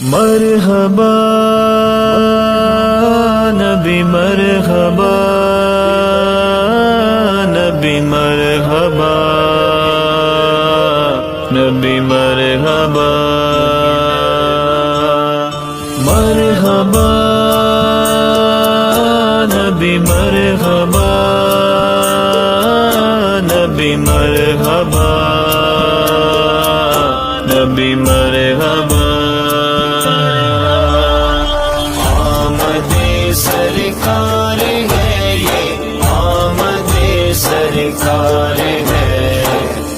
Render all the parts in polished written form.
مرحبا نبی مرحبا نبی مرحبا نبی مرحبا مرحبا نبی مرحبا نبی مرحبا نبی مرحبا سرکار ہے یہ آمد سرکار ہے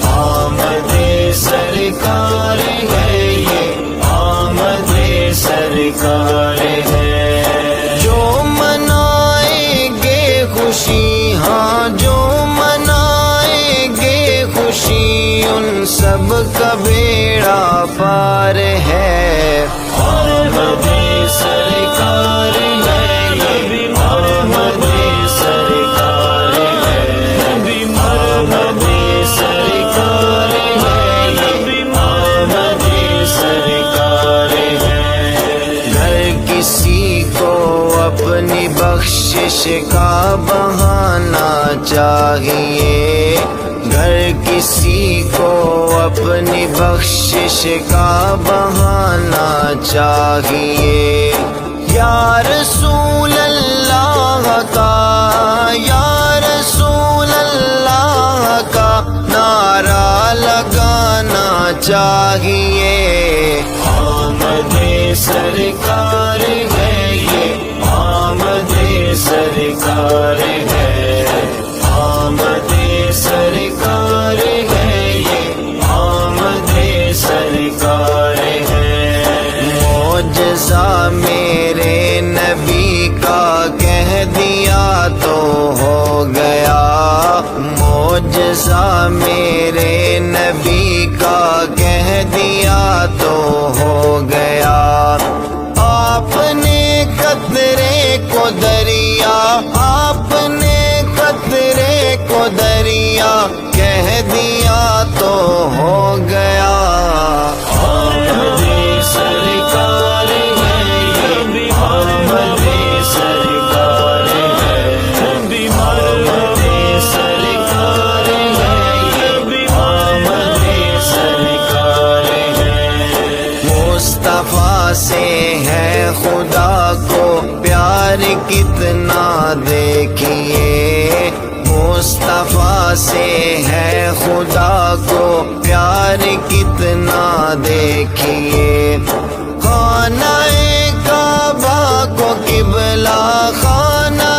آمد سرکار ہے یہ آمد سرکار ہے جو منائیں گے خوشی ہاں جو منائیں گے خوشی ان سب کا بیڑا پار ہے آمد سرکار ہے اپنی بخشش کا بہانا چاہیے گھر کسی کو اپنی بخشش کا بہانا چاہیے یا رسول اللہ کا یا رسول اللہ کا نعرہ لگانا چاہیے آمد سرکار ہے یہ آمد سرکار ہے آمد سرکار ہے یہ آمد سرکار ہے معجزہ میرے نبی کا کہہ دیا تو ہو گیا معجزہ میرے نبی کا کہہ دیا تو ہو گیا آپ نے قطرے کو دریا آپ نے قطرے کو دریا کہہ دیا تو ہو گیا آمد سرکار ہے یہ آمد سرکار ہے آمد سرکار ہے یہ آمد سرکار ہے مصطفیٰ سے ہے خدا کو پیار کتنا دیکھیے مصطفیٰ سے ہے خدا کو پیار کتنا دیکھیے خانہ کعبہ کو قبلہ خانہ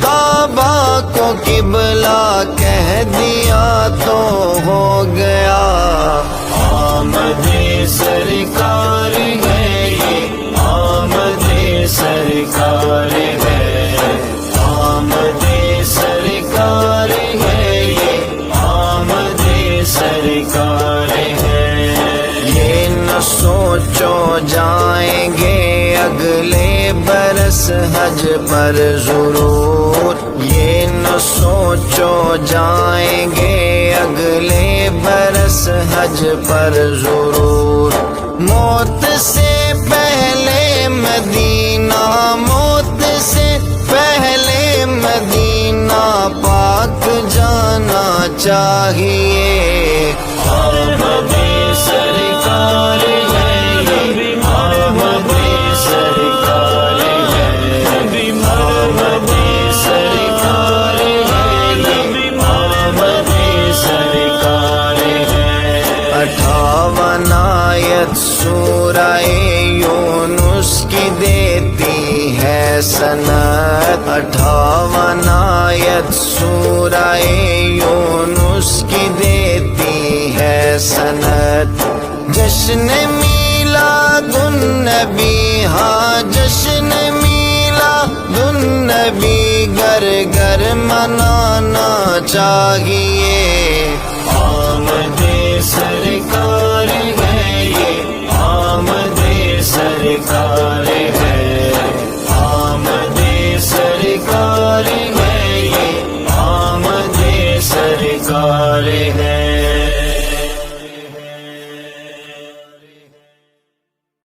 کعبہ کو قبلہ کہہ دیا تو ہو گیا آمد سرکار ہے یہ آمد سرکار ہے آمد سرکار ہے یہ آمد سرکار ہے یہ نہ سوچو جائیں گے اگلے برس حج پر ضرور یہ نہ سوچو جائیں گے اگلے برس حج پر ضرور موت سے پہلے مدینہ موت سے پہلے مدینہ پاک جانا چاہیے آمد سرکار ہے یہ آمد سرکار ہے آمد سرکار ہے یہ آمد سرکار ہے 58 آیت سورہ یونس کی دیتی ہے سند 58 آیت سورہ یونس کی دیتی ہے سند جشن میلاد النبی ہاں جشن میلاد النبی گھر گھر منانا چاہیے